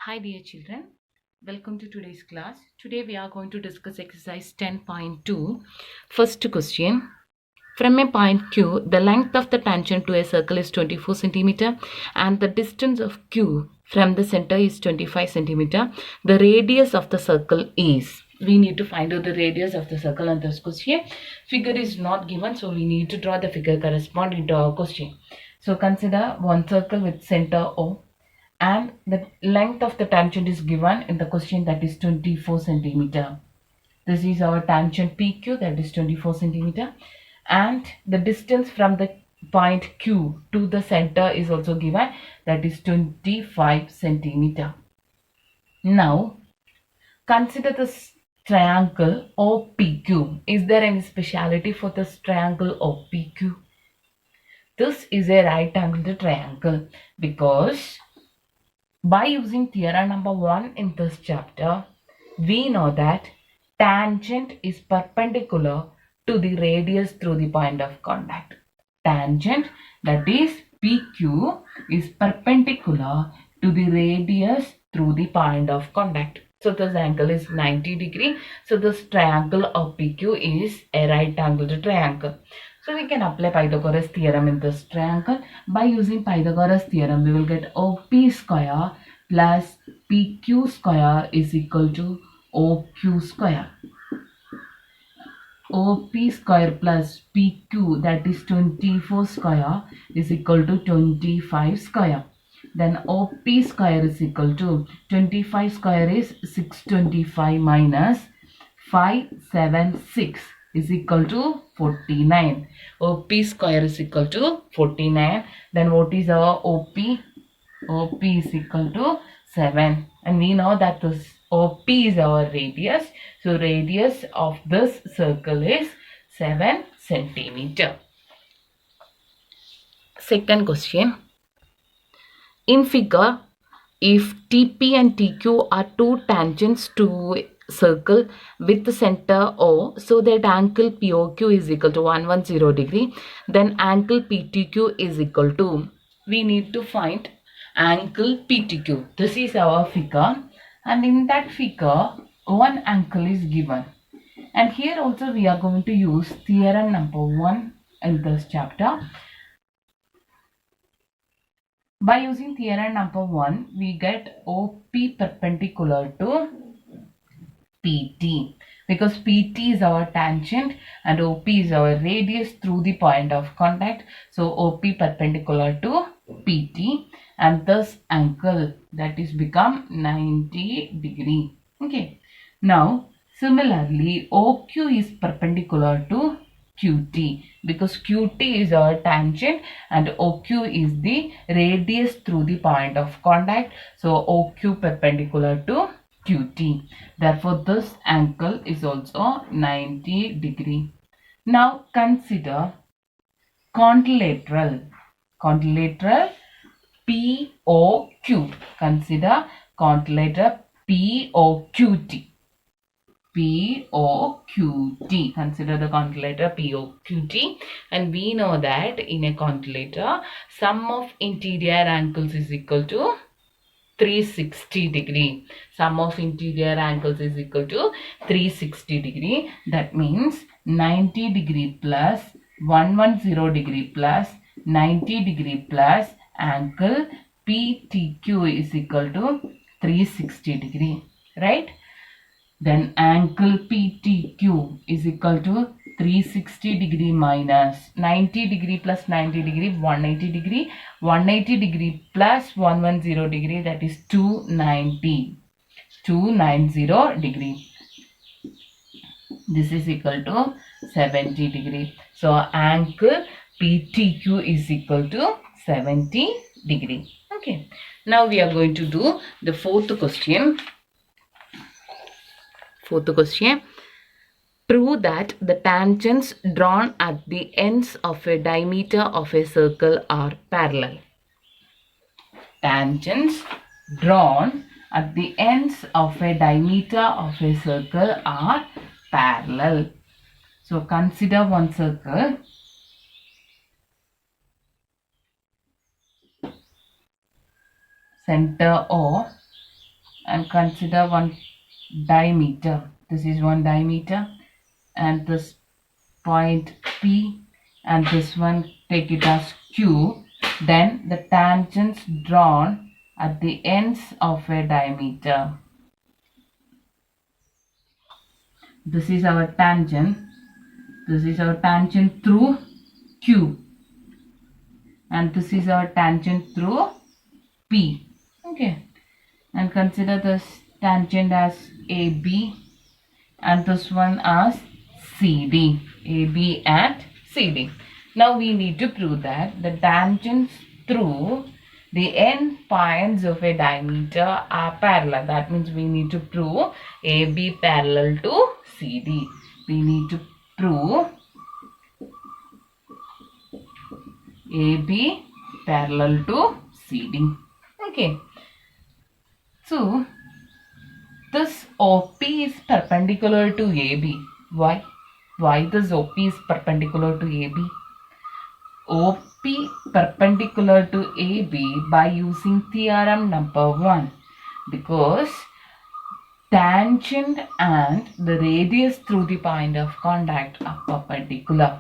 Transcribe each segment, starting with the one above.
Hi dear children, welcome to today's class. Today we are going to discuss exercise 10.2. First question. From a point Q, the length of the tangent to a circle is 24 centimeter and the distance of Q from the center is 25 centimeter. The radius of the circle is. We need to find out the radius of the circle on this question. Figure is not given, so we need to draw the figure corresponding to our question. So consider one circle with center O and the length of the tangent is given in the question, that is 24 centimeter. This is our tangent PQ, that is 24 centimeter, and the distance from the point Q to the center is also given, that is 25 centimeter. Now consider this triangle OPQ. Is there any speciality for this triangle OPQ? This is a right angled triangle because by using theorem number 1 in this chapter, we know that tangent is perpendicular to the radius through the point of contact. Tangent, that is PQ, is perpendicular to the radius through the point of contact. So this angle is 90 degree. So this triangle of PQ is a right angled triangle. So we can apply Pythagoras theorem in this triangle. By using Pythagoras theorem, we will get OP square plus PQ square is equal to OQ square. OP square plus PQ, that is 24 square, is equal to 25 square. Then OP square is equal to 25 square is 625 minus 576 is equal to 49. OP square is equal to 49. Then what is our OP? OP is equal to 7. And we know that this OP is our radius. So radius of this circle is 7 centimeter. Second question. In figure, if TP and TQ are two tangents to a circle with the center O, so that angle POQ is equal to 110 degree, then angle PTQ is equal to, we need to find angle PTQ. This is our figure, and in that figure one angle is given, and here also we are going to use theorem number 1 in this chapter. By using theorem number 1, we get OP perpendicular to PT, because PT is our tangent and OP is our radius through the point of contact. So OP perpendicular to PT, and thus angle that is become 90 degree. Okay. Now similarly OQ is perpendicular to QT, because QT is our tangent and OQ is the radius through the point of contact. So OQ perpendicular to QT. Therefore this angle is also 90 degree. Now consider quadrilateral POQ. Consider quadrilateral POQT. POQT. Consider the quadrilateral POQT, and we know that in a quadrilateral sum of interior angles is equal to 360 degree. Sum of interior angles is equal to 360 degree. That means 90 degree plus 110 degree plus 90 degree plus angle PTQ is equal to 360 degree. Right? Then angle PTQ is equal to 360 degree minus 90 degree plus 90 degree, 180 degree. 180 degree plus 110 degree, that is 290 degree. This is equal to 70 degree. So angle PTQ is equal to 70 degree. Okay. Now we are going to do the fourth question. Prove that the tangents drawn at the ends of a diameter of a circle are parallel. Tangents drawn at the ends of a diameter of a circle are parallel. So consider one circle. Center O and consider one diameter. This is one diameter, and this point P, and this one take it as Q. Then the tangents drawn at the ends of a diameter. This is our tangent. This is our tangent through Q, and this is our tangent through P. Okay, and consider this tangent as AB and this one as CD. AB and CD. Now we need to prove that the tangents through the end points of a diameter are parallel. That means we need to prove AB parallel to CD. We need to prove AB parallel to CD. Okay. So this OP is perpendicular to AB. Why? Why this OP is perpendicular to AB? OP perpendicular to AB by using theorem number 1, because tangent and the radius through the point of contact are perpendicular.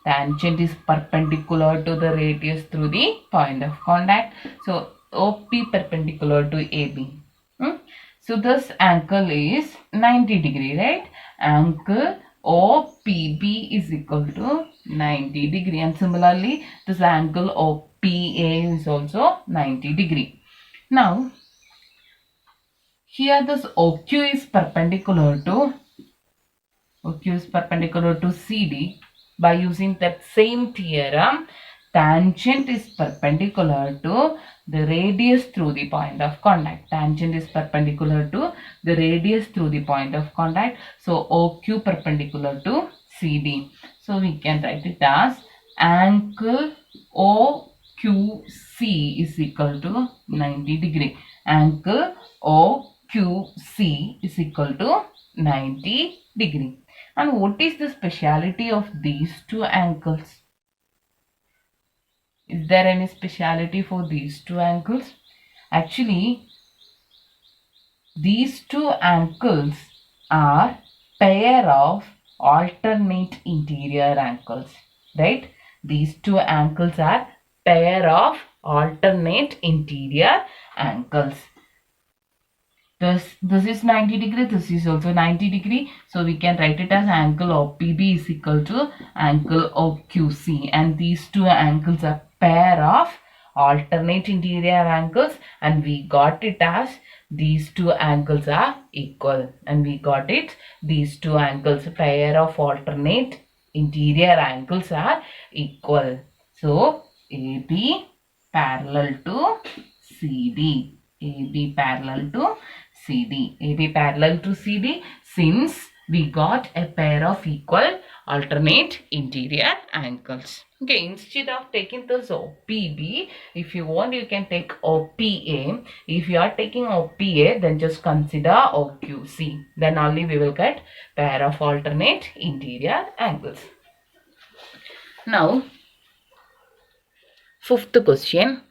Tangent is perpendicular to the radius through the point of contact. So OP perpendicular to AB. So this angle is 90 degree, right? Angle OPB is equal to 90 degree, and similarly this angle OPA is also 90 degree. Now here this OQ is perpendicular to CD. By using that same theorem, tangent is perpendicular to the radius through the point of contact. Tangent is perpendicular to the radius through the point of contact. So OQ perpendicular to CD. So we can write it as angle OQC is equal to 90 degree. Angle OQC is equal to 90 degree. And what is the speciality of these two angles? Is there any speciality for these two angles? Actually, these two angles are pair of alternate interior angles, right? These two angles are pair of alternate interior angles. This is 90 degree, this is also 90 degree. So we can write it as angle OPB is equal to angle OQC. And these two angles are pair of alternate interior angles, and we got it as these two angles are equal. And we got it, these two angles, pair of alternate interior angles are equal. So AB parallel to CD. AB parallel to CD. AB parallel to CD, since we got a pair of equal alternate interior angles. Okay, instead of taking this OPB, if you want, you can take OPA. If you are taking OPA, then just consider OQC. Then only we will get pair of alternate interior angles. Now, fifth question.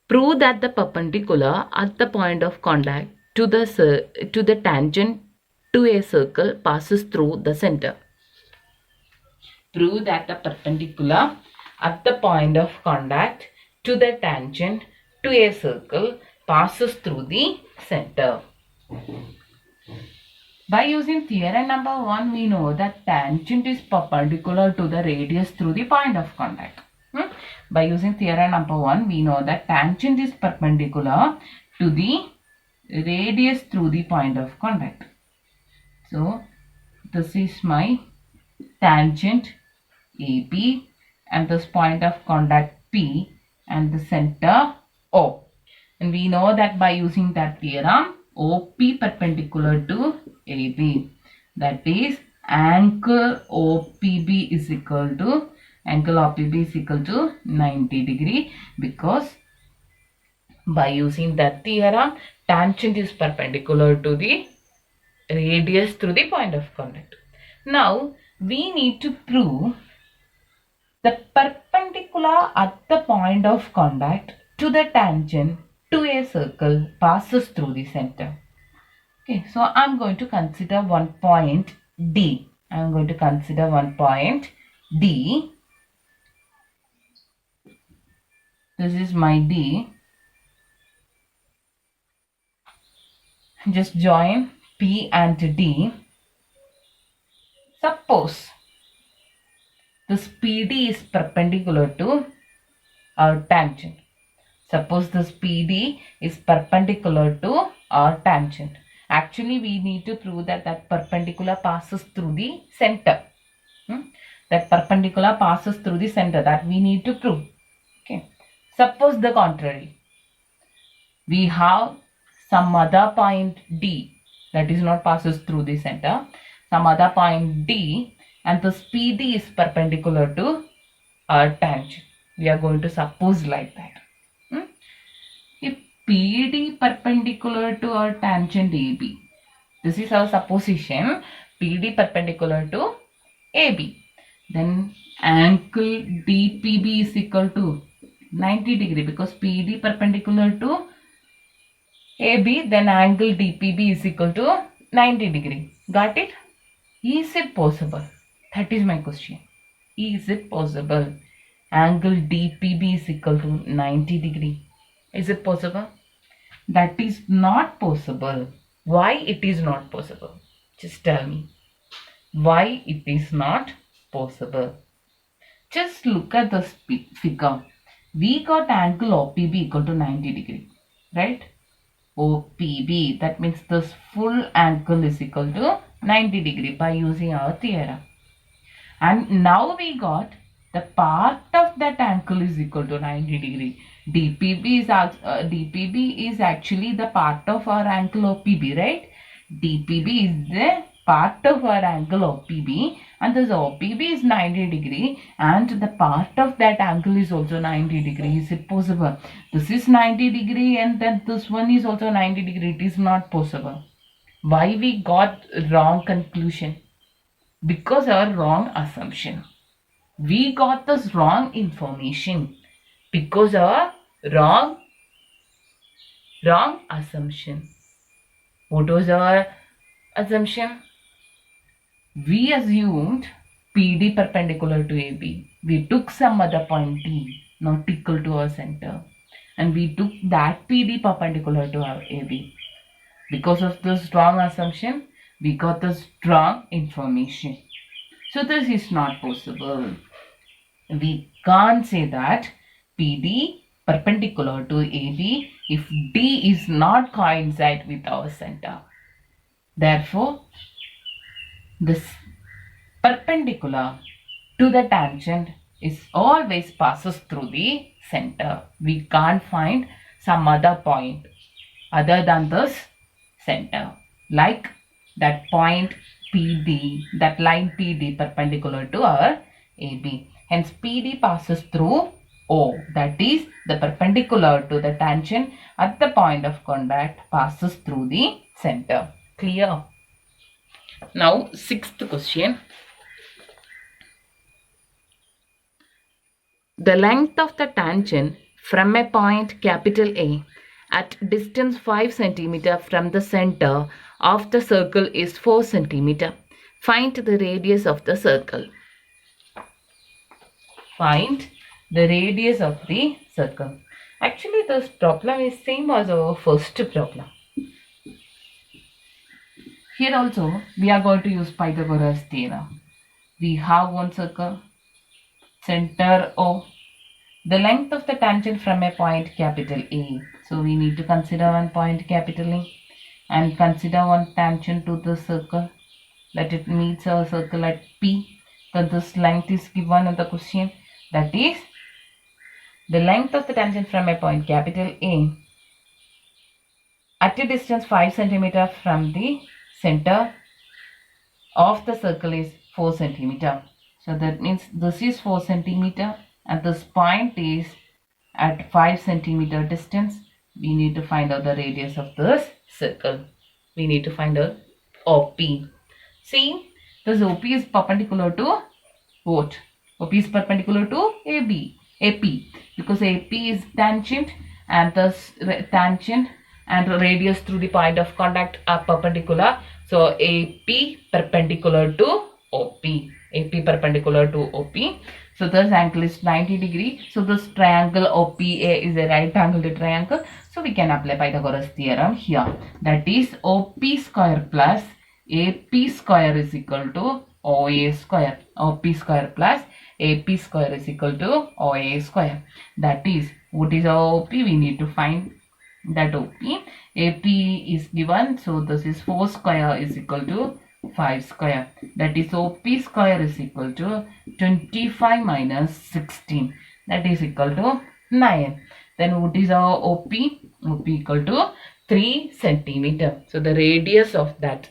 Prove that the perpendicular at the point of contact to the tangent to a circle passes through the center. Prove that the perpendicular at the point of contact to the tangent to a circle passes through the center. By using theorem number 1, we know that tangent is perpendicular to the radius through the point of contact. By using theorem number 1, we know that tangent is perpendicular to the radius through the point of contact. So this is my tangent AB, and this point of contact P, and the center O. And we know that by using that theorem, OP perpendicular to AB. That is angle OPB is equal to 90 degree, because by using that theorem, tangent is perpendicular to the radius through the point of contact. Now we need to prove the perpendicular at the point of contact to the tangent to a circle passes through the center. Okay, so I'm going to consider one point D. I'm going to consider one point D. This is my D. Just join P and D. Suppose this PD is perpendicular to our tangent. Suppose this PD is perpendicular to our tangent. Actually, we need to prove that that perpendicular passes through the center. That perpendicular passes through the center. That we need to prove. Okay. Suppose the contrary. We have some other point D that is not passes through the center. Some other point D, and this PD is perpendicular to our tangent. We are going to suppose like that. If PD perpendicular to our tangent AB, this is our supposition, PD perpendicular to AB, then angle DPB is equal to 90 degree, because PD perpendicular to AB, then angle DPB is equal to 90 degree. Got it? Is it possible? That is my question. Is it possible angle DPB is equal to 90 degree? Is it possible? That is not possible. Why it is not possible? Just tell me. Why it is not possible? Just look at the figure. We got angle OPB equal to 90 degree. Right? OPB. That means this full angle is equal to 90 degree by using our theorem. And now we got the part of that angle is equal to 90 degree. DPB is actually the part of our angle OPB, right? DPB is the part of our angle OPB, and this OPB is 90 degree, and the part of that angle is also 90 degree. Is it possible? This is 90 degree and then this one is also 90 degree. It is not possible. Why we got wrong conclusion? Because our wrong assumption. We got this wrong information because our wrong assumption. What was our assumption? We assumed PD perpendicular to AB. We took some other point D not equal to our center, and we took that PD perpendicular to our AB. Because of this wrong assumption, we got this wrong information. So this is not possible. We can't say that PD perpendicular to AB if D is not coincide with our center. Therefore, this perpendicular to the tangent is always passes through the center. We can't find some other point other than this center, like that point PD, that line PD perpendicular to our AB. Hence PD passes through O, that is the perpendicular to the tangent at the point of contact passes through the center. Clear? Now, sixth question. The length of the tangent from a point capital A at distance 5 cm from the center of the circle is 4 cm. Find the radius of the circle. Find the radius of the circle. Actually, this problem is same as our first problem. Here also, we are going to use Pythagoras theorem. We have one circle, center O. The length of the tangent from a point capital A. So we need to consider one point capital A and consider one tangent to the circle. Let it meets our circle at P. Then this length is given in the question. That is the length of the tangent from a point capital A at a distance 5 cm from the center of the circle is 4 cm. So that means this is 4 cm and this point is at 5 cm distance. We need to find out the radius of this circle. We need to find out OP. See, this OP is perpendicular to what? OP is perpendicular to AB, AP, because AP is tangent and the tangent and radius through the point of contact are perpendicular. So AP perpendicular to OP. AP perpendicular to OP. So this angle is 90 degree. So this triangle OPA is a right angled triangle. So we can apply Pythagoras theorem here. That is OP square plus AP square is equal to OA square. OP square plus AP square is equal to OA square. That is, what is our OP? We need to find that OP. AP is given, so this is 4 square is equal to 5 square. That is OP square is equal to 25 minus 16. That is equal to 9. Then what is our OP? OP equal to 3 centimeter. So the radius of that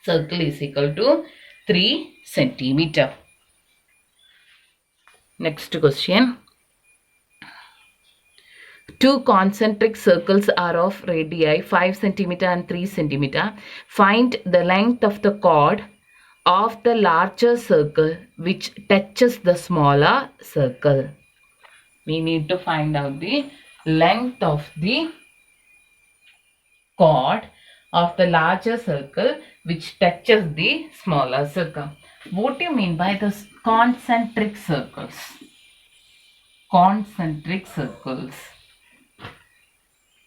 circle is equal to 3 centimeter. Next question. Two concentric circles are of radii 5 centimeter and 3 centimeter. Find the length of the chord of the larger circle which touches the smaller circle. We need to find out the length of the chord of the larger circle which touches the smaller circle. What do you mean by this concentric circles? Concentric circles.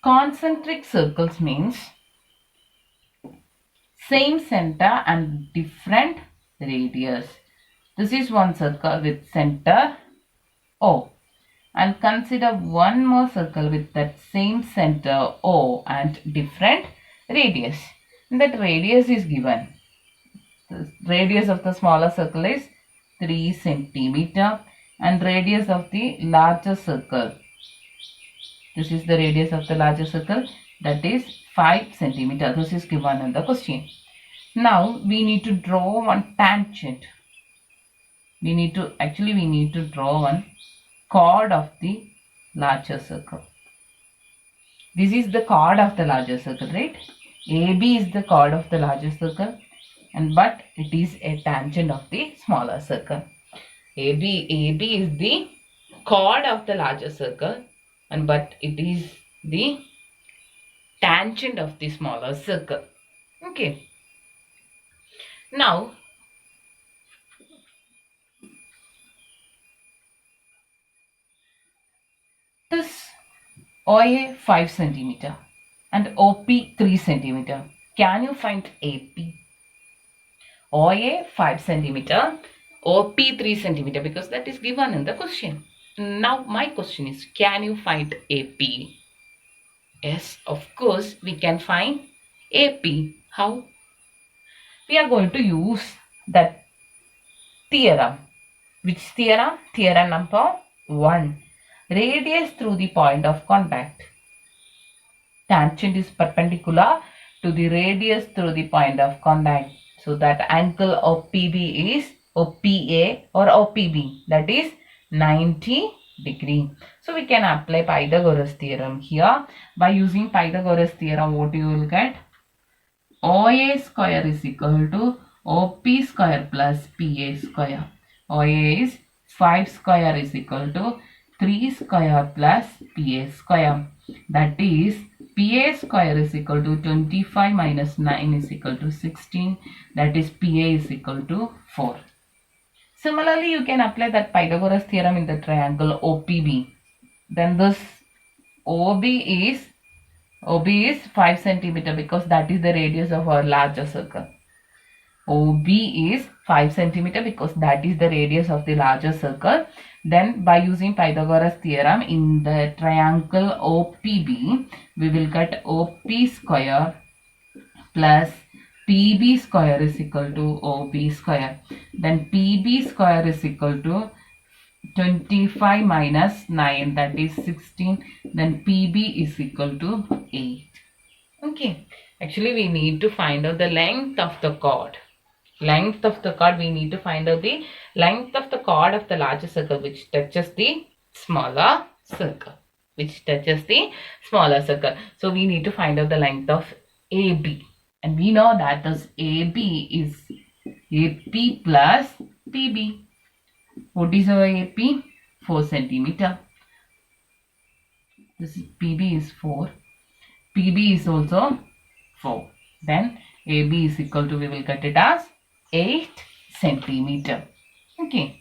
Concentric circles means same center and different radius. This is one circle with center O. And consider one more circle with that same center O and different radius. And that radius is given. The radius of the smaller circle is 3 centimeter and radius of the larger circle. This is the radius of the larger circle, that is 5 centimeter. This is given in the question. Now we need to draw one tangent. We need to draw one chord of the larger circle. This is the chord of the larger circle, right? AB is the chord of the larger circle, but it is a tangent of the smaller circle. AB is the chord of the larger circle, but it is the tangent of the smaller circle. Okay. Now, this OA 5 centimeter and OP 3 centimeter. Can you find AP? OA 5 centimeter, OP 3 centimeter, because that is given in the question. Now my question is, can you find AP? Yes, of course we can find AP. How? We are going to use that theorem. Which theorem? Theorem number 1. Radius through the point of contact. Tangent is perpendicular to the radius through the point of contact. So that angle of PB is OPA or OPB, that is 90 degree. So we can apply Pythagoras theorem here. By using Pythagoras theorem, what you will get? OA square is equal to OP square plus PA square. OA is 5 square is equal to 3 square plus PA square. That is, PA square is equal to 25 minus 9 is equal to 16. That is, PA is equal to 4. Similarly, you can apply that Pythagoras theorem in the triangle OPB. Then this OB is 5 centimeter because that is the radius of our larger circle. OB is 5 centimeter because that is the radius of the larger circle. Then by using Pythagoras theorem in the triangle OPB, we will get OP square plus PB square is equal to OB square. Then PB square is equal to 25 minus 9, that is 16. Then PB is equal to 8. Okay. Actually, we need to find out the length of the chord. Length of the chord, we need to find out the length of the chord of the larger circle which touches the smaller circle. So we need to find out the length of AB. And we know that this AB is AP plus PB. What is our AP? 4 centimeter. This is PB is 4. PB is also 4. Then AB is equal to, we will get it as 8 centimeter. Okay.